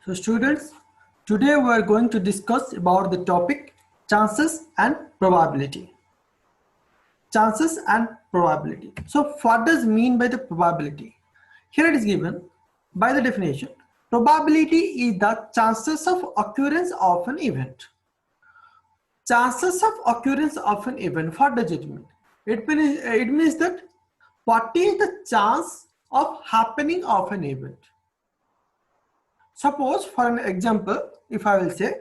So students, today we are going to discuss about the topic chances and probability. Chances and probability. So what does mean by the probability? Here it is given by the definition. Probability is the chances of occurrence of an event. Chances of occurrence of an event. What does it mean? It means that what is the chance of happening of an event. Suppose for an example, if I will say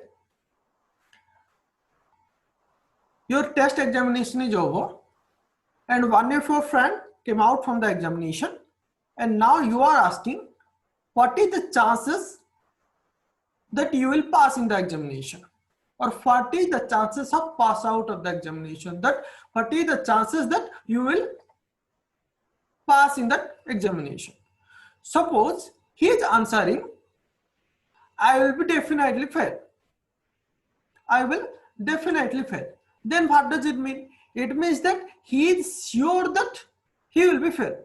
your test examination is over and one of your friend came out from the examination and now you are asking what is the chances that you will pass in the examination, or what is the chances of pass out of the examination, that what is the chances that you will pass in that examination. Suppose he is answering I will be definitely fail. I will definitely fail. Then what does it mean? It means that he is sure that he will be fail.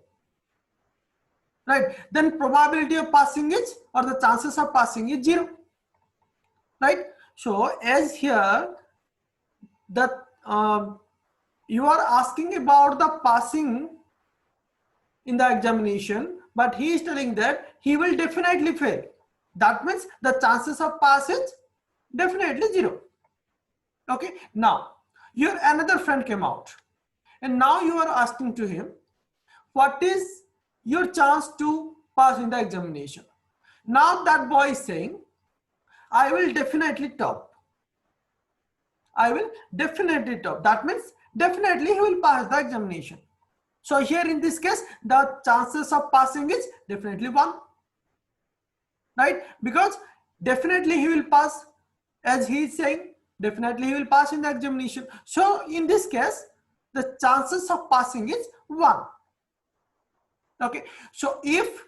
Right? Then probability of passing is, or the chances of passing is 0. Right? So as here that you are asking about the passing in the examination, but he is telling that he will definitely fail. That means the chances of pass is definitely 0. Okay, now your another friend came out and now you are asking to him what is your chance to pass in the examination. Now that boy is saying I will definitely top. I will definitely top. That means definitely he will pass the examination. So here in this case the chances of passing is definitely 1, right? Because definitely he will pass, as he is saying definitely he will pass in the examination. So in this case the chances of passing is 1. Okay, so if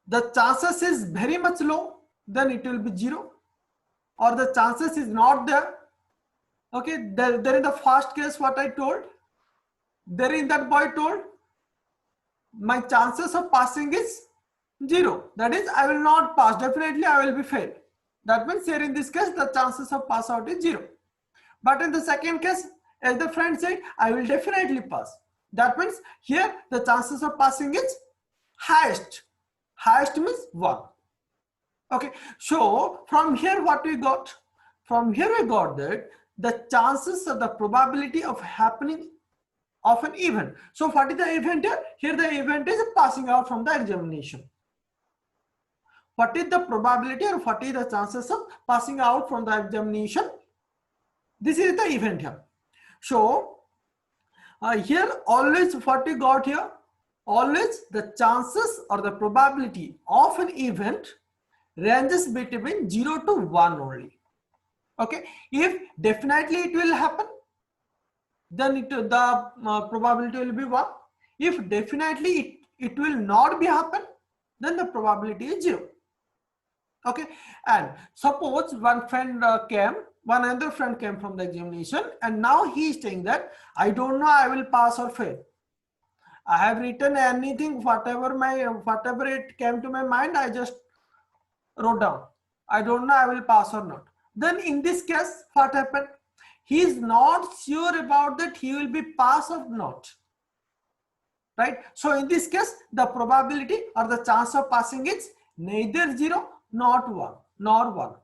the chances is very much low, then it will be 0, or the chances is not there. Okay, there in the first case what I told, there in that boy told my chances of passing is 0, that is I will not pass, definitely I will be fail. That means here in this case the chances of pass out is 0. But in the second case, as the friend said, I will definitely pass. That means here the chances of passing is highest. Highest means 1. Okay, so from here what we got? From here we got that the chances of the probability of happening of an event. So what is the event here? Here the event is passing out from the examination. What is the probability or what is the chances of passing out from the examination? This is the event here. So here always what we got here, always the chances or the probability of an event ranges between 0 to 1 only. Okay, if definitely it will happen, then the probability will be 1. If definitely it will not be happen, then the probability is 0. Okay, and suppose one another friend came from the examination and now he is saying that I don't know I will pass or fail. I have written anything, whatever it came to my mind, I just wrote down. I don't know I will pass or not. Then in this case what happened? He is not sure about that he will be pass or not. Right? So in this case the probability or the chance of passing is neither 0 nor 1.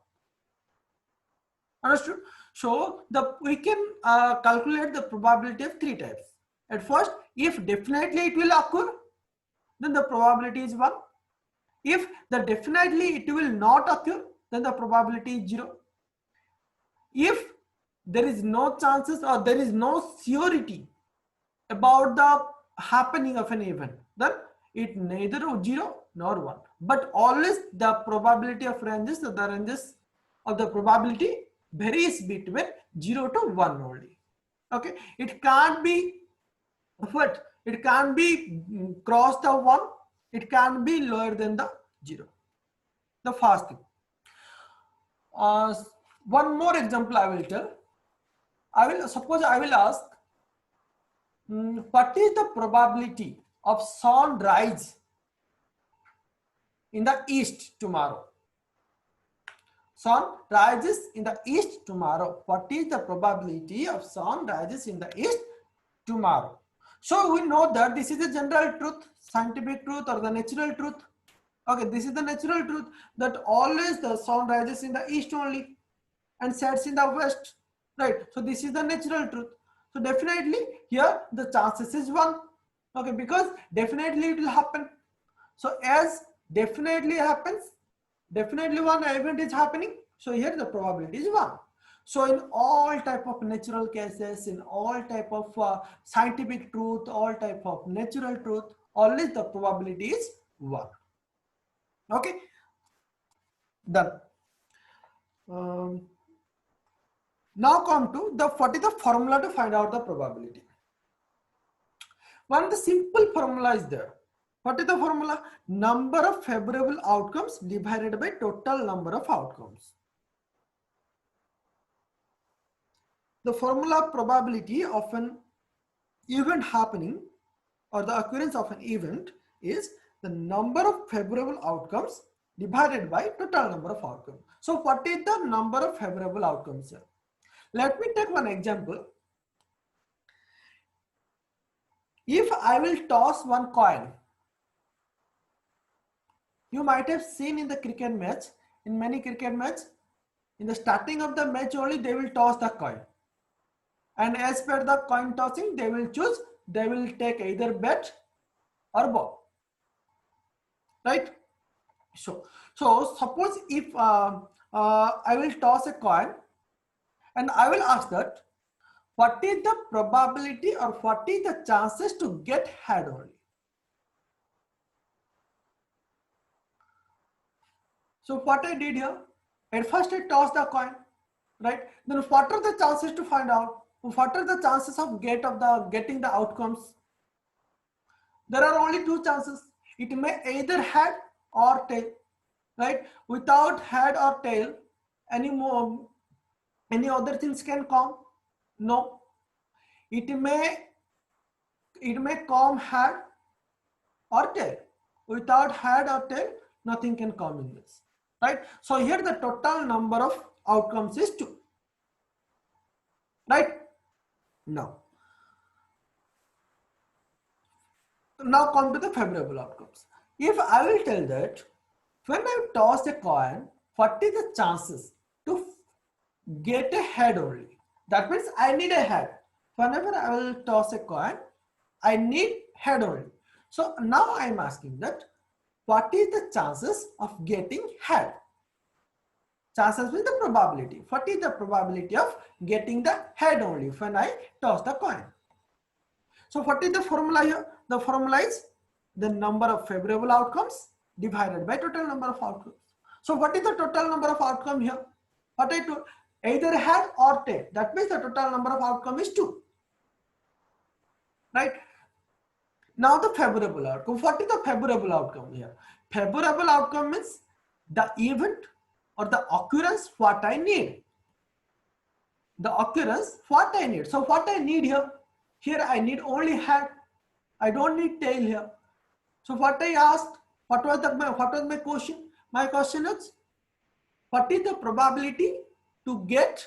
Understood? So we can calculate the probability of 3 types. At first, if definitely it will occur, then the probability is 1. If the definitely it will not occur, then the probability is 0. If there is no chances or there is no surety about the happening of an event, then it neither 0 nor 1. But always the probability of ranges, the ranges of the probability varies between 0 to 1 only. Okay, it can't be what? It can't be cross the 1. It can't be lower than the 0. The first thing. One more example I will tell. Suppose I will ask, what is the probability of sunrise in the east tomorrow. Sun rises in the east tomorrow. What is the probability of sun rises in the east tomorrow? So we know that this is the general truth, scientific truth, or the natural truth. Okay, this is the natural truth, that always the sun rises in the east only and sets in the west, right? So this is the natural truth. So definitely here the chances is 1. Okay, because definitely it will happen. So as definitely happens, definitely one event is happening. So here the probability is 1. So in all type of natural cases, in all type of scientific truth, all type of natural truth, always the probability is 1. Okay, done. Now come to what is the formula to find out the probability. One, the simple formula is there. What is the formula? Number of favorable outcomes divided by total number of outcomes. The formula probability of an event happening or the occurrence of an event is the number of favorable outcomes divided by total number of outcomes. So what is the number of favorable outcomes here? Let me take one example. If I will toss one coin, you might have seen in the cricket match, in many cricket match, in the starting of the match only they will toss the coin. And as per the coin tossing, they will choose, they will take either bat or ball, right? So suppose if I will toss a coin and I will ask that, what is the probability or what is the chances to get head only? So what I did here, at first I tossed the coin, right? Then what are the chances to find out? What are the chances of getting the outcomes? There are only 2 chances. It may either head or tail, right? Without head or tail, any other things can come? No. It may come head or tail. Without head or tail, nothing can come in this, right? So here the total number of outcomes is 2, right? Now come to the favorable outcomes. If I will tell that when I toss a coin, what is the chances to get a head only? That means I need a head. Whenever I will toss a coin, I need head only. So now I am asking that what is the chances of getting head? Chances means the probability. What is the probability of getting the head only when I toss the coin? So what is the formula here? The formula is the number of favorable outcomes divided by total number of outcomes. So what is the total number of outcome here? What I told, either head or tail. That means the total number of outcome is 2. Right? Now the favorable outcome. What is the favorable outcome here? Favorable outcome means the event or the occurrence what I need. The occurrence what I need. So what I need here? Here I need only head. I don't need tail here. So what I asked, what was my question? My question is, what is the probability to get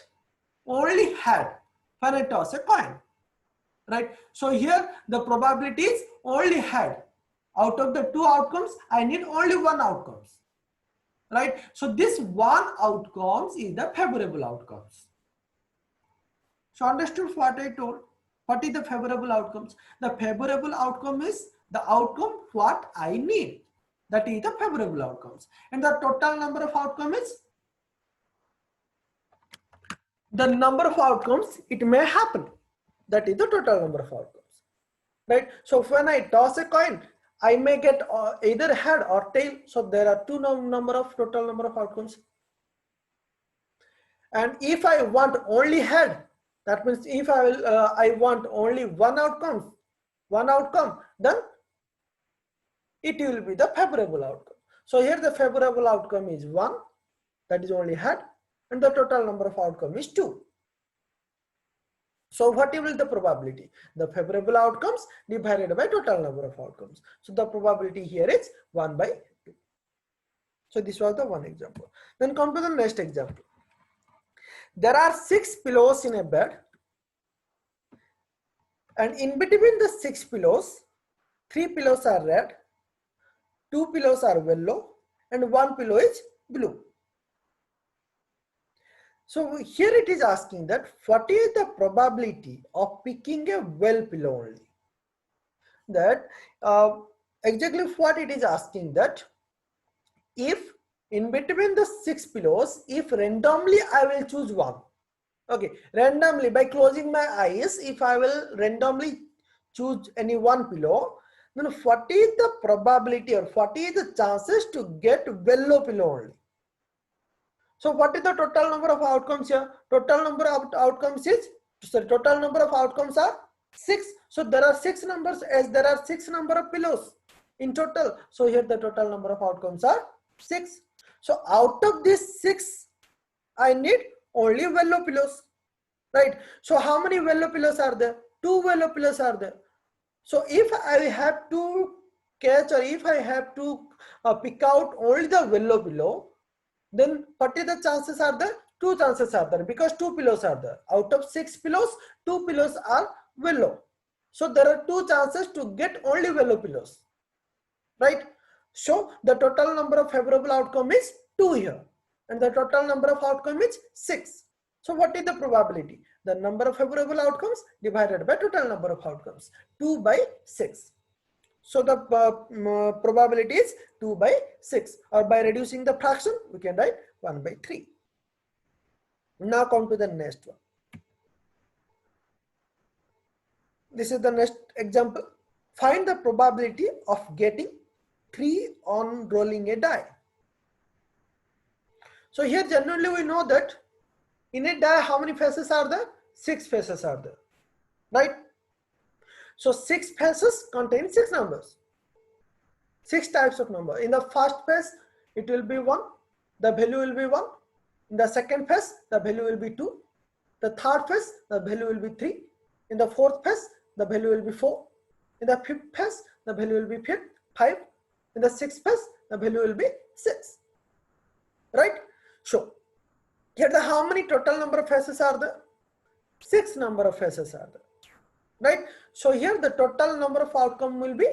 only head when I toss a coin? Right? So here the probability is only head. Out of the 2 outcomes, I need only 1 outcomes. Right? So this 1 outcomes is the favorable outcomes. So understood what I told? What is the favorable outcomes? The favorable outcome is the outcome what I need. That is the favorable outcomes. And the total number of outcomes is the number of outcomes it may happen. That is the total number of outcomes. Right? So when I toss a coin, I may get either head or tail. So there are 2 total number of outcomes. And if I want only head, that means if I want only one outcome, then it will be the favorable outcome. So here the favorable outcome is 1, that is only head, and the total number of outcome is 2. So what will the probability? The favorable outcomes divided by total number of outcomes. So the probability here is 1/2. So this was the one example. Then come to the next example. There are 6 pillows in a bed, and in between the 6 pillows, 3 pillows are red, 2 pillows are yellow, and 1 pillow is blue. So here it is asking that what is the probability of picking a well pillow only? That exactly what it is asking, that if in between the 6 pillows, if randomly I will choose one. Okay, randomly, by closing my eyes, if I will randomly choose any one pillow, then what is the probability or what is the chances to get yellow pillow only? So what is the total number of outcomes here? Total number of outcomes is, sorry, total number of outcomes are 6. So there are 6 numbers, as there are 6 number of pillows in total. So here the total number of outcomes are 6. So out of these 6, I need only yellow pillows, right? So how many yellow pillows are there? 2 yellow pillows are there. So if I have to catch, or if I have to pick out only the yellow pillow, then what is the chances are there? 2 chances are there, because 2 pillows are there. Out of 6 pillows, 2 pillows are yellow. So there are 2 chances to get only yellow pillows, right? So the total number of favorable outcome is 2 here, and the total number of outcome is 6. So what is the probability? The number of favorable outcomes divided by total number of outcomes, 2 by 6. So the probability is 2 by 6, or by reducing the fraction we can write 1 by 3. Now come to the next one. This is the next example. Find the probability of getting 3 on rolling a die. So here generally we know that in a die how many faces are there? 6 faces are there, right? So 6 faces contain 6 numbers, 6 types of number. In the first face it will be 1, the value will be 1. In the second face the value will be 2. The third face the value will be 3. In the fourth face the value will be 4. In the fifth face the value will be 5. In the sixth face the value will be 6, right? So here the how many total number of faces are there? 6 number of faces are there, right? So here the total number of outcome will be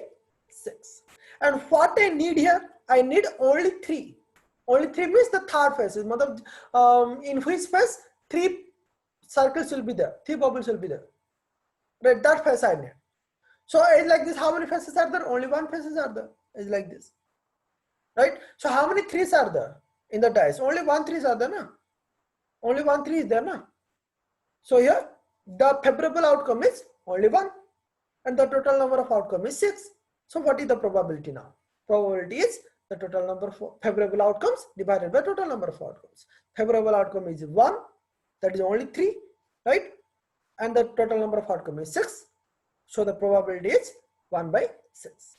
6. And what I need here, I need only 3. Only 3 means the third phase. In which phase 3 circles will be there, 3 bubbles will be there, right? That phase I need. So it's like this. How many faces are there? Only 1 faces are there. It's like this, right? So how many 3s are there in the dice? Only 1 3s are there, na? Only 1 3 is there, na? So here the favorable outcome is only 1, and the total number of outcome is 6. So what is the probability now? Probability is the total number of favorable outcomes divided by total number of outcomes. Favorable outcome is 1, that is only 3, right? And the total number of outcome is 6. So the probability is 1 by 6.